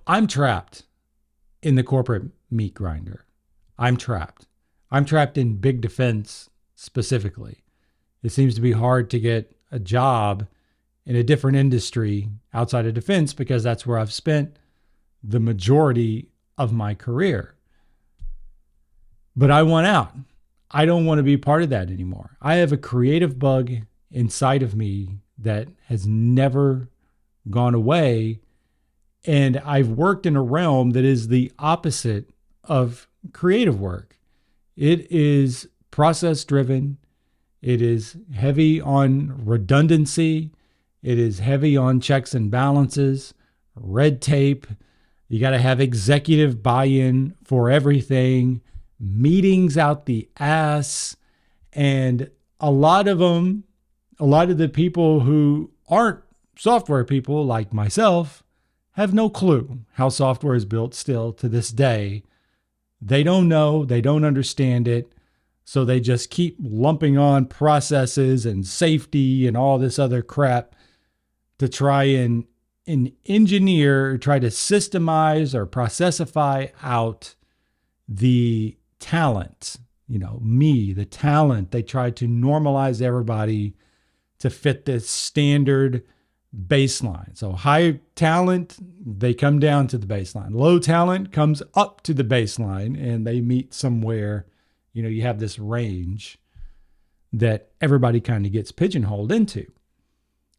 I'm trapped in the corporate meat grinder. I'm trapped. I'm trapped in big defense specifically. It seems to be hard to get a job in a different industry outside of defense because that's where I've spent the majority of my career. But I want out. I don't want to be part of that anymore. I have a creative bug inside of me that has never gone away. And I've worked in a realm that is the opposite of creative work. It is process driven. It is heavy on redundancy. It is heavy on checks and balances, red tape. You got to have executive buy-in for everything, meetings out the ass. And a lot of the people who aren't software people like myself have no clue how software is built still to this day. They don't know, they don't understand it. So they just keep lumping on processes and safety and all this other crap to try and engineer, try to systemize or processify out the talent, me, the talent. They try to normalize everybody to fit this standard baseline. So high talent, they come down to the baseline. Low talent comes up to the baseline and they meet somewhere. You have this range that everybody kind of gets pigeonholed into.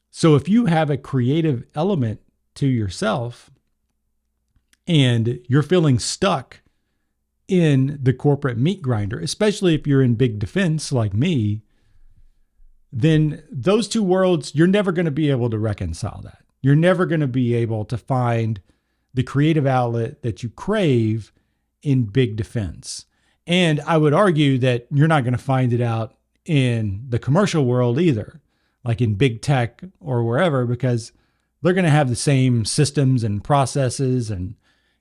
So if you have a creative element to yourself and you're feeling stuck in the corporate meat grinder, especially if you're in big defense like me, then those two worlds, you're never going to be able to reconcile that. You're never going to be able to find the creative outlet that you crave in big defense. And I would argue that you're not going to find it out in the commercial world either, like in big tech or wherever, because they're going to have the same systems and processes and,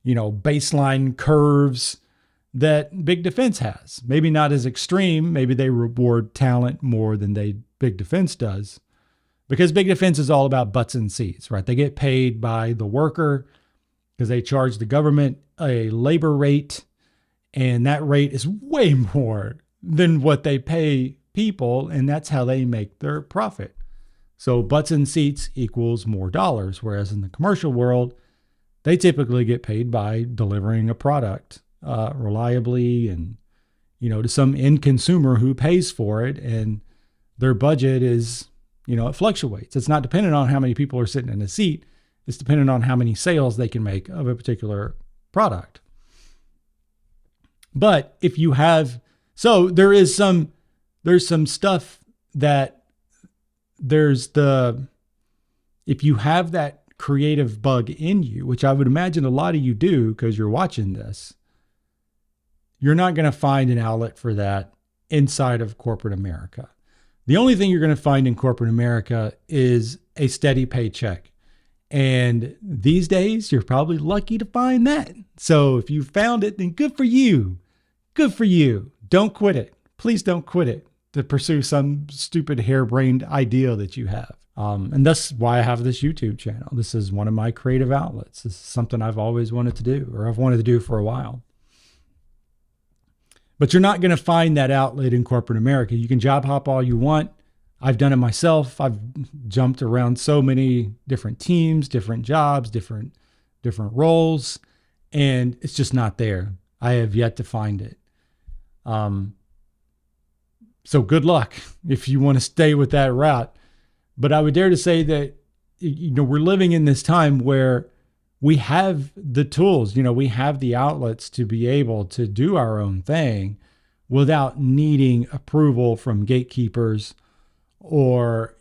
baseline curves that big defense has. Maybe not as extreme. Maybe they reward talent more than big defense does, because big defense is all about butts and seats, right? They get paid by the worker because they charge the government a labor rate, and that rate is way more than what they pay people, and that's how they make their profit. So butts and seats equals more dollars, whereas in the commercial world, they typically get paid by delivering a product reliably and, to some end consumer who pays for it, and their budget is, it fluctuates. It's not dependent on how many people are sitting in a seat. It's dependent on how many sales they can make of a particular product. But if you have, so there's some stuff that if you have that creative bug in you, which I would imagine a lot of you do because you're watching this, you're not going to find an outlet for that inside of corporate America. The only thing you're going to find in corporate America is a steady paycheck. And these days, you're probably lucky to find that. So if you found it, then good for you. Good for you. Don't quit it. Please don't quit it to pursue some stupid harebrained idea that you have. And that's why I have this YouTube channel. This is one of my creative outlets. This is something I've always wanted to do, or I've wanted to do for a while. But you're not going to find that outlet in corporate America. You can job hop all you want. I've done it myself. I've jumped around so many different teams, different jobs, different roles, and it's just not there. I have yet to find it. So good luck if you want to stay with that route. But I would dare to say that, we're living in this time where we have the tools, we have the outlets to be able to do our own thing without needing approval from gatekeepers or,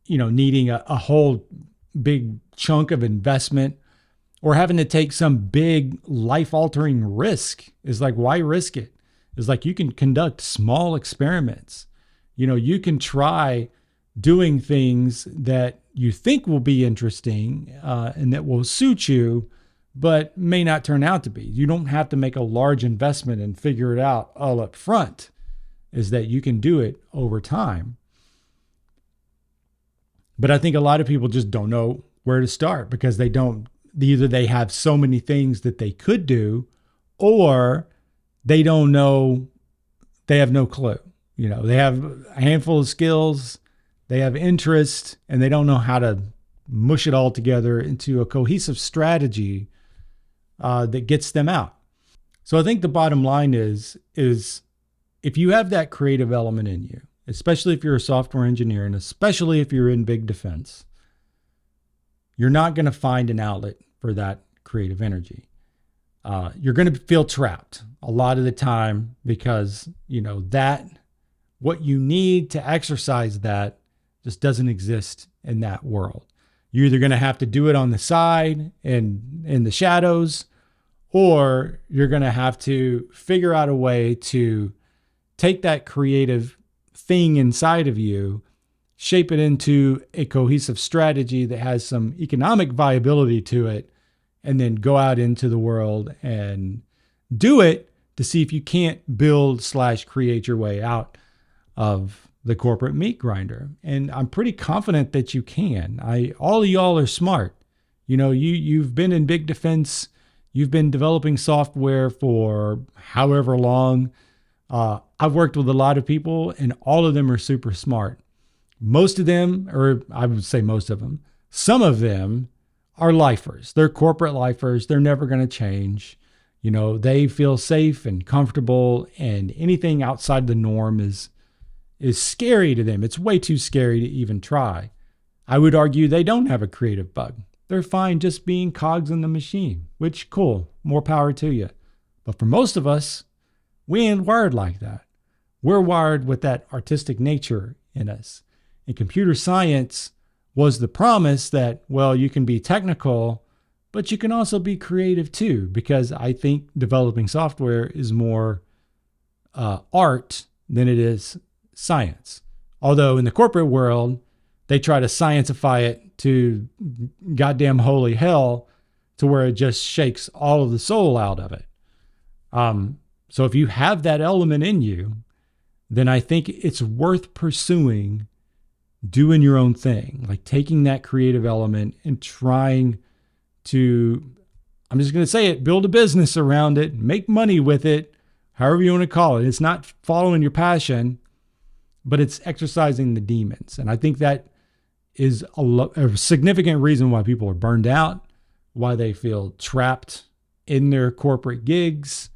needing a whole big chunk of investment or having to take some big life-altering risk. Is like, why risk it? It's like you can conduct small experiments. You can try doing things that you think will be interesting and that will suit you, but may not turn out to be. You don't have to make a large investment and figure it out all up front. Is that you can do it over time. But I think a lot of people just don't know where to start because they don't either they have so many things that they could do, or they don't know, they have no clue. They have a handful of skills, they have interest, and they don't know how to mush it all together into a cohesive strategy that gets them out. So I think the bottom line is if you have that creative element in you, especially if you're a software engineer and especially if you're in big defense, you're not going to find an outlet for that creative energy. You're going to feel trapped a lot of the time because, that what you need to exercise that just doesn't exist in that world. You're either going to have to do it on the side and in the shadows, or you're going to have to figure out a way to take that creative thing inside of you, shape it into a cohesive strategy that has some economic viability to it, and then go out into the world and do it to see if you can't build/create your way out of the corporate meat grinder. And I'm pretty confident that you can. All of y'all are smart. You've been in big defense. You've been developing software for however long. I've worked with a lot of people, and all of them are super smart. Most of them, or I would say most of them, some of them are lifers. They're corporate lifers. They're never going to change. They feel safe and comfortable, and anything outside the norm is scary to them. It's way too scary to even try. I would argue they don't have a creative bug. They're fine just being cogs in the machine, which cool, more power to you. But for most of us, we ain't wired like that. We're wired with that artistic nature in us. And computer science was the promise that, well, you can be technical, but you can also be creative too, because I think developing software is more art than it is science. Although in the corporate world, they try to scientify it to goddamn holy hell to where it just shakes all of the soul out of it. So if you have that element in you, then I think it's worth pursuing doing your own thing, like taking that creative element and trying to, I'm just going to say it, build a business around it, make money with it, however you want to call it. It's not following your passion, but it's exercising the demons. And I think that is a significant reason why people are burned out, why they feel trapped in their corporate gigs,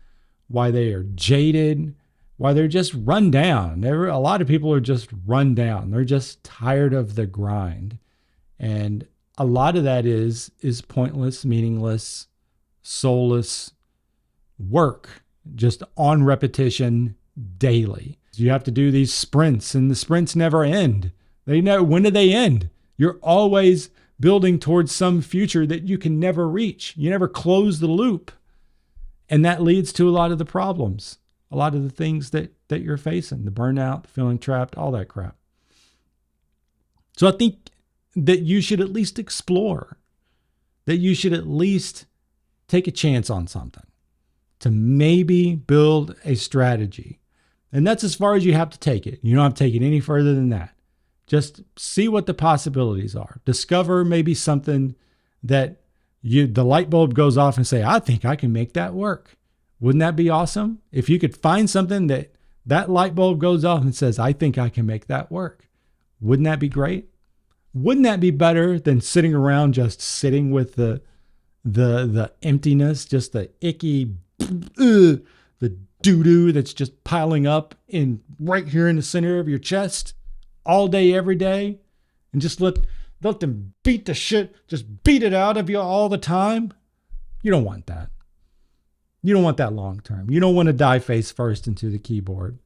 why they are jaded, why they're just run down. A lot of people are just run down. They're just tired of the grind. And a lot of that is pointless, meaningless, soulless work, just on repetition daily. You have to do these sprints, and the sprints never end. When do they end? You're always building towards some future that you can never reach. You never close the loop. And that leads to a lot of the problems, a lot of the things that you're facing, the burnout, feeling trapped, all that crap. So I think that you should at least explore, that you should at least take a chance on something to maybe build a strategy. And that's as far as you have to take it. You don't have to take it any further than that. Just see what the possibilities are. Discover maybe something that the light bulb goes off and say, I think I can make that work. Wouldn't that be awesome? If you could find something that light bulb goes off and says, I think I can make that work. Wouldn't that be great? Wouldn't that be better than sitting around just sitting with the emptiness, just the icky, the doo-doo that's just piling up right here in the center of your chest all day, every day, and just let them beat the shit, just beat it out of you all the time? You don't want that. You don't want that long term. You don't want to die face first into the keyboard.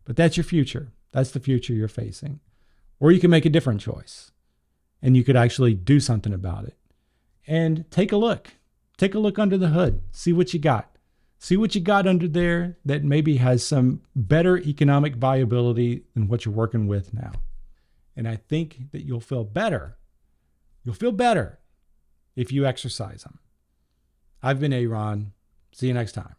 But that's your future. That's the future you're facing. Or you can make a different choice, and you could actually do something about it. And take a look. Take a look under the hood. See what you got. See what you got under there that maybe has some better economic viability than what you're working with now. And I think that you'll feel better. You'll feel better if you exercise them. I've been Aaron. See you next time.